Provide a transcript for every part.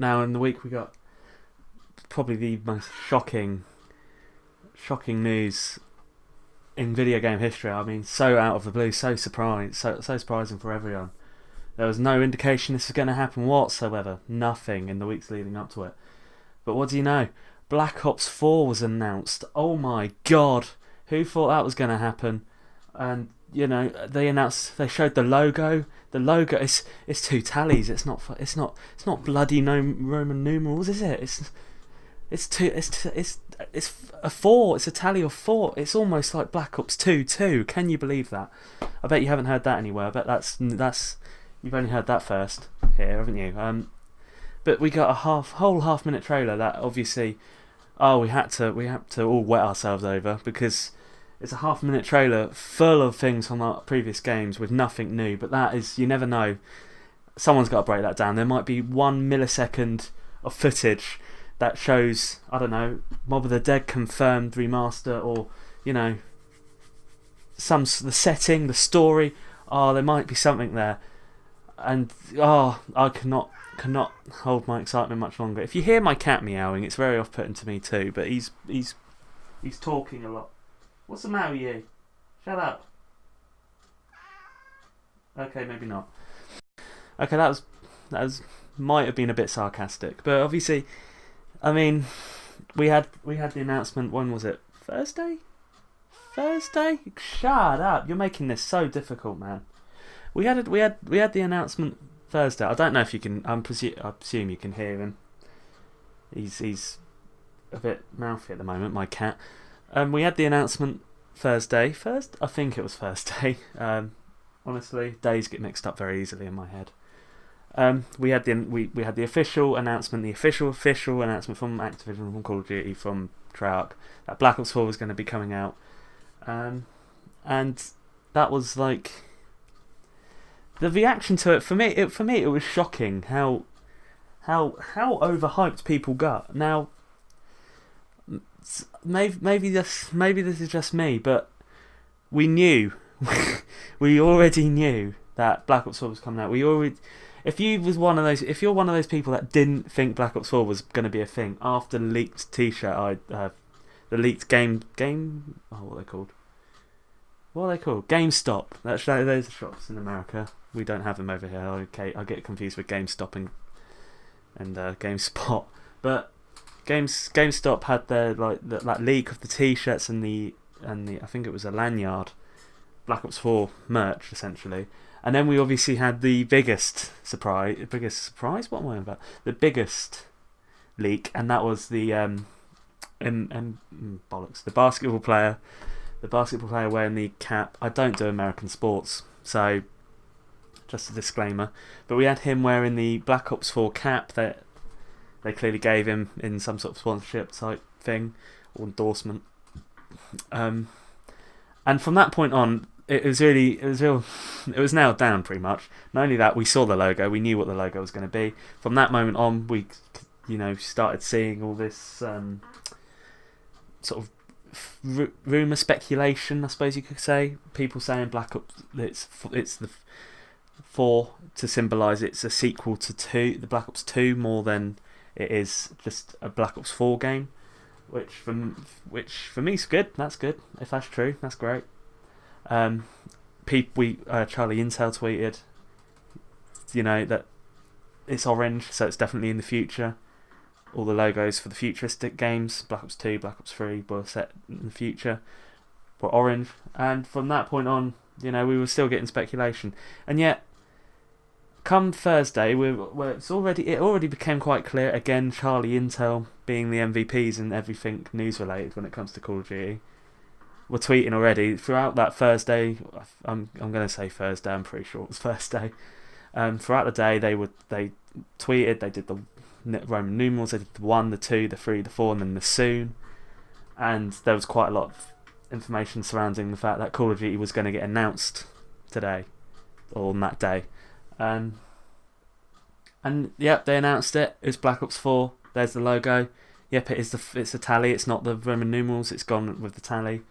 Now in the week we got probably the most shocking news in video game history. I mean, so out of the blue, so surprised, so surprising for everyone. There was no indication this was going to happen whatsoever. Nothing in the weeks leading up to it. But what do you know? Black Ops 4 was announced. Oh my god. Who thought that was going to happen? And, you know, they showed the logo. The logo is two tallies. It's not bloody no Roman numerals, is it? It's a 4. It's a tally of 4. It's almost like Black Ops 2 2. Can you believe that? I bet you haven't heard that anywhere. I bet that's you've only heard that first here, haven't you? But we got a whole half minute trailer that obviously, we had to all wet ourselves over, because it's a half minute trailer full of things from our previous games with nothing new. But that is, you never know. Someone's got to break that down. There might be 1 millisecond of footage that shows, I don't know, Mob of the Dead confirmed remaster, or, you know, the setting, the story. There might be something there. And I cannot hold my excitement much longer. If you hear my cat meowing, it's very off-putting to me too. But he's talking a lot. What's the matter with you? Shut up. Okay, maybe not. Okay, that was might have been a bit sarcastic, but obviously, I mean, we had the announcement. When was it? Thursday? Shut up! You're making this so difficult, man. We had the announcement Thursday. I don't know if you can. I assume you can hear him. He's a bit mouthy at the moment, my cat. We had the announcement Thursday. I think it was Thursday. Honestly, days get mixed up very easily in my head. We had the official announcement, the official announcement from Activision, from Call of Duty, from Treyarch, that Black Ops 4 was going to be coming out, and that was like. The reaction to it, for me, it was shocking how overhyped people got. Now, maybe this is just me, but we already knew that Black Ops 4 was coming out. If you're one of those people that didn't think Black Ops 4 was going to be a thing after the leaked T-shirt, the leaked game, what are they called? GameStop. Those are shops in America. We don't have them over here. Okay, I get confused with GameStop and GameSpot. But GameStop had their that leak of the T-shirts and the I think it was a lanyard, Black Ops 4 merch essentially. And then we obviously had the biggest surprise. What am I on about? The biggest leak, and that was the bollocks. The basketball player wearing the cap. I don't do American sports, so just a disclaimer. But we had him wearing the Black Ops 4 cap that they clearly gave him in some sort of sponsorship type thing or endorsement. And from that point on, it was nailed down pretty much. Not only that, we saw the logo, we knew what the logo was going to be. From that moment on, we started seeing all this sort of rumour, speculation, I suppose you could say. People saying Black Ops, it's the 4 to symbolise it's a sequel to 2, the Black Ops 2, more than it is just a Black Ops 4 game, which for me is good. That's good. If that's true, that's great. Charlie Intel tweeted, that it's orange, so it's definitely in the future. All the logos for the futuristic games, Black Ops 2, Black Ops 3, were set in the future, were orange. And from that point on, we were still getting speculation. And yet, come Thursday, it already became quite clear. Again, Charlie Intel being the MVPs and everything news related when it comes to Call of Duty, were tweeting already throughout that Thursday. I'm going to say Thursday. I'm pretty sure it was Thursday. Throughout the day, they tweeted. They did the Roman numerals. They did the 1, the 2, the 3, the 4, and then the soon. And there was quite a lot of information surrounding the fact that Call of Duty was going to get announced today, or on that day. And yep, they announced it. It was Black Ops 4. There's the logo. Yep, it's a tally. It's not the Roman numerals. It's gone with the tally.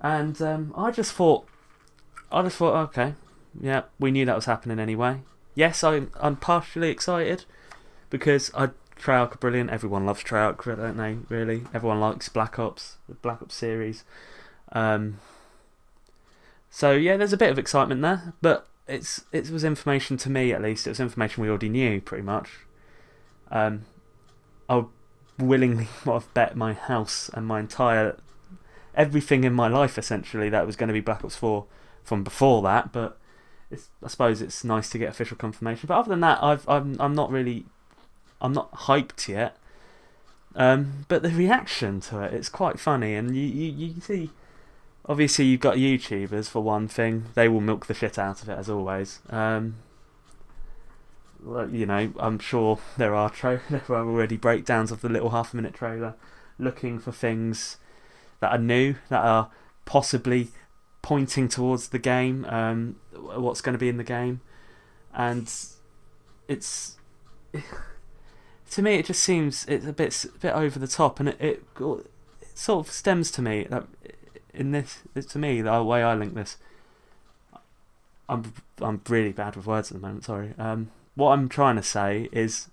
And I just thought, okay, yeah, we knew that was happening anyway. Yes, I'm partially excited, because Treyarch are brilliant. Everyone loves Treyarch, don't they? Really, everyone likes Black Ops, the Black Ops series. So yeah, there's a bit of excitement there, but it was information to me, at least. It was information we already knew pretty much. I would willingly have bet my house and my entire everything in my life essentially that it was going to be Black Ops 4 from before that, but I suppose it's nice to get official confirmation. But other than that, I'm not hyped yet. But the reaction to it's quite funny, and you see, obviously you've got YouTubers for one thing. They will milk the shit out of it as always. I'm sure there are already breakdowns of the little half-minute trailer, looking for things that are new, that are possibly pointing towards the game, what's going to be in the game, and to me it just seems it's a bit over the top, and it sort of stems to me that to me the way I link this. I'm really bad with words at the moment. Sorry. What I'm trying to say is,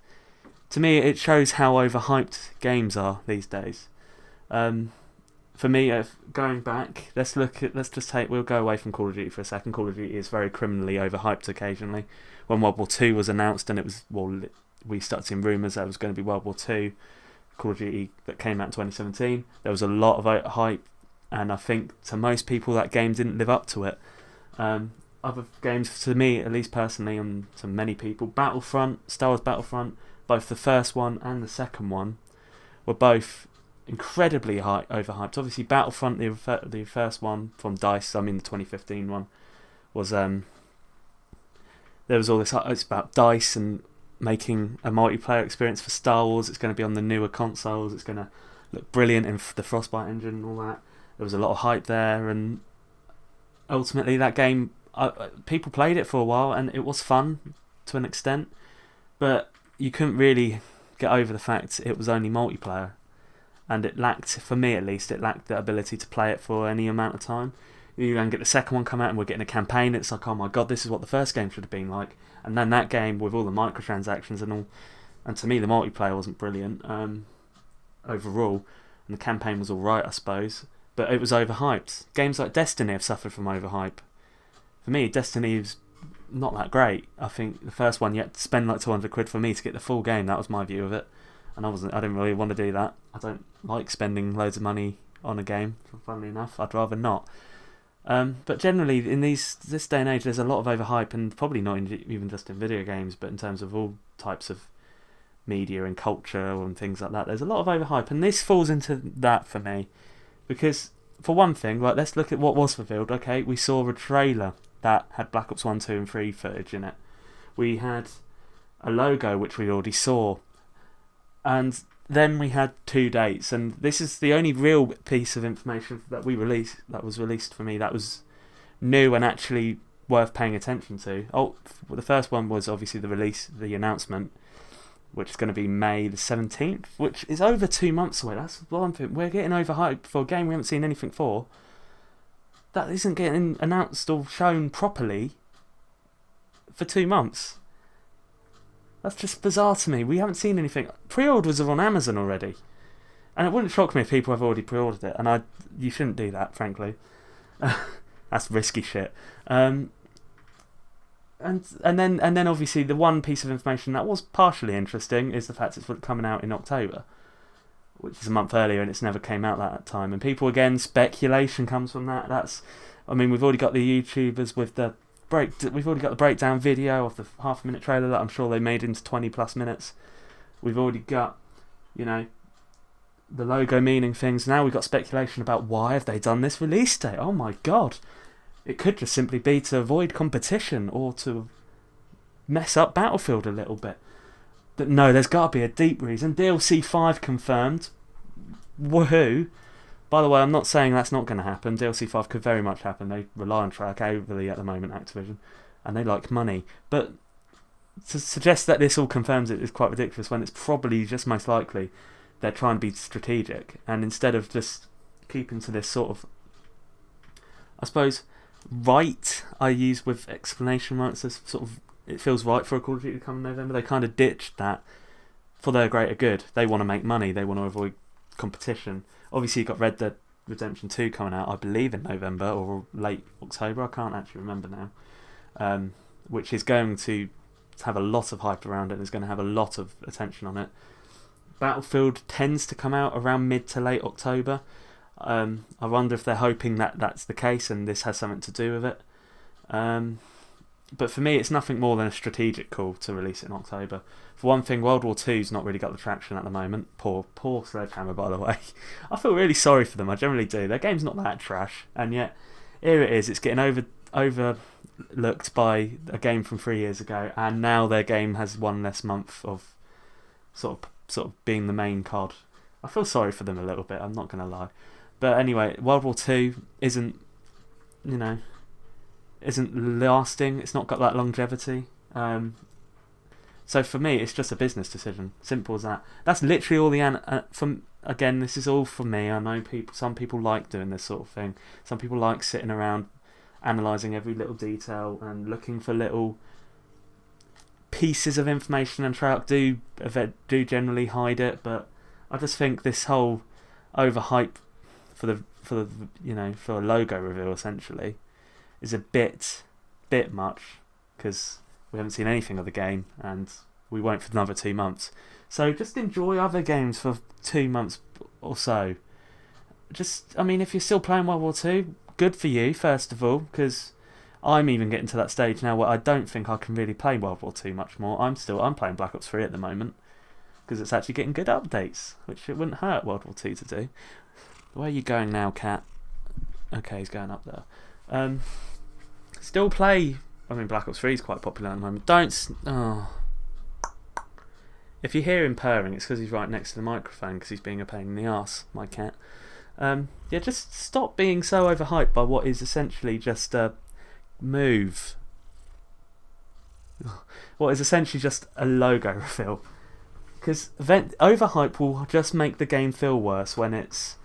to me, it shows how overhyped games are these days. For me, going back, we'll go away from Call of Duty for a second. Call of Duty is very criminally overhyped occasionally. When World War II was announced, and we started seeing rumours that it was going to be World War II, Call of Duty that came out in 2017, there was a lot of hype, and I think to most people that game didn't live up to it. Other games, to me, at least personally, and to many people, Star Wars Battlefront, both the first one and the second one, were both incredibly overhyped. Obviously, Battlefront, the first one from DICE, the 2015 one, was there was all this. It's about DICE and making a multiplayer experience for Star Wars. It's going to be on the newer consoles. It's going to look brilliant in the Frostbite engine and all that. There was a lot of hype there, and ultimately that game, people played it for a while, and it was fun to an extent, but you couldn't really get over the fact it was only multiplayer. And it lacked, for me at least, the ability to play it for any amount of time. You then get the second one come out and we're getting a campaign. It's like, oh my god, this is what the first game should have been like. And then that game with all the microtransactions and all, and to me the multiplayer wasn't brilliant overall, and the campaign was alright, I suppose, but it was overhyped. Games like Destiny have suffered from overhype. For me, Destiny is not that great. I think the first one, you had to spend like £200 for me to get the full game. That was my view of it. And I didn't really want to do that. I don't like spending loads of money on a game, funnily enough. I'd rather not. But generally, in this day and age, there's a lot of overhype, and probably not even just in video games, but in terms of all types of media and culture and things like that. There's a lot of overhype, and this falls into that for me. Because, for one thing, let's look at what was revealed. Okay, we saw a trailer that had Black Ops 1, 2 and 3 footage in it. We had a logo, which we already saw. And then we had 2 dates, and this is the only real piece of information that was released for me that was new and actually worth paying attention to. The first one was obviously the announcement, which is going to be May the 17th, which is over 2 months away. That's one thing. We're getting overhyped for a game we haven't seen anything for. That isn't getting announced or shown properly for 2 months. That's just bizarre to me. We haven't seen anything. Pre-orders are on Amazon already, and it wouldn't shock me if people have already pre-ordered it. And you shouldn't do that, frankly. That's risky shit. And then obviously the one piece of information that was partially interesting is the fact it's coming out in October, which is a month earlier, and it's never came out that time. And people, again, speculation comes from that. We've already got the YouTubers with we've already got the breakdown video of the half-minute trailer that I'm sure they made into 20+ minutes. We've already got, the logo meaning things. Now we've got speculation about why have they done this release date. Oh my god. It could just simply be to avoid competition or to mess up Battlefield a little bit. But no, there's got to be a deep reason. DLC 5 confirmed. Woohoo. By the way, I'm not saying that's not going to happen. DLC 5 could very much happen. They rely on Treyarch overly at the moment, Activision, and they like money. But to suggest that this all confirms it is quite ridiculous, when it's probably just most likely they're trying to be strategic, and instead of just keeping to this sort of, I suppose, right, I use with explanation marks, this sort of, it feels right for a Call of Duty to come in November. They kind of ditched that for their greater good. They want to make money. They want to avoid competition. Obviously, you've got Red Dead Redemption 2 coming out, I believe, in November or late October. I can't actually remember now. Which is going to have a lot of hype around it and is going to have a lot of attention on it. Battlefield tends to come out around mid to late October. I wonder if they're hoping that that's the case and this has something to do with it. But for me, it's nothing more than a strategic call to release it in October. For one thing, World War II's not really got the traction at the moment. Poor Sledgehammer, by the way. I feel really sorry for them. I generally do. Their game's not that trash, and yet here it is. It's getting overlooked by a game from 3 years ago, and now their game has one less month of sort of being the main COD. I feel sorry for them a little bit. I'm not going to lie. But anyway, World War II isn't lasting. It's not got that longevity. So for me, it's just a business decision. Simple as that. That's literally all again, this is all for me. I know some people like doing this sort of thing. Some people like sitting around analysing every little detail and looking for little pieces of information, and Treyarch do generally hide it. But I just think this whole overhype for a logo reveal essentially is a bit much, because we haven't seen anything of the game and we won't for another 2 months. So just enjoy other games for 2 months or so. If you're still playing World War II, good for you, first of all, because I'm even getting to that stage now where I don't think I can really play World War II much more. I'm playing Black Ops 3 at the moment because it's actually getting good updates, which it wouldn't hurt World War II to do. Where are you going now, Cat? Okay, he's going up there. Still play. Black Ops 3 is quite popular at the moment. If you hear him purring, it's because he's right next to the microphone because he's being a pain in the arse, my cat. Just stop being so overhyped by what is essentially just a move. What is essentially just a logo reveal. Because overhype will just make the game feel worse when it's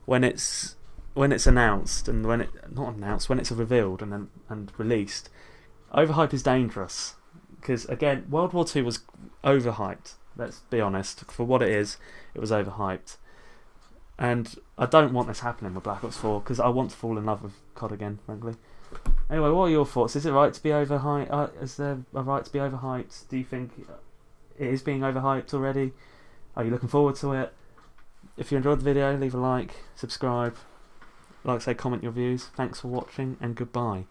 announced, and when it's revealed and released. Overhype is dangerous, because again, World War II was overhyped. Let's be honest, for what it is, it was overhyped, and I don't want this happening with Black Ops 4 because I want to fall in love with COD again, frankly. Anyway, what are your thoughts? Is it right to be overhyped? Is there a right to be overhyped? Do you think it is being overhyped already? Are you looking forward to it? If you enjoyed the video, leave a like, subscribe, like I say, comment your views. Thanks for watching, and goodbye.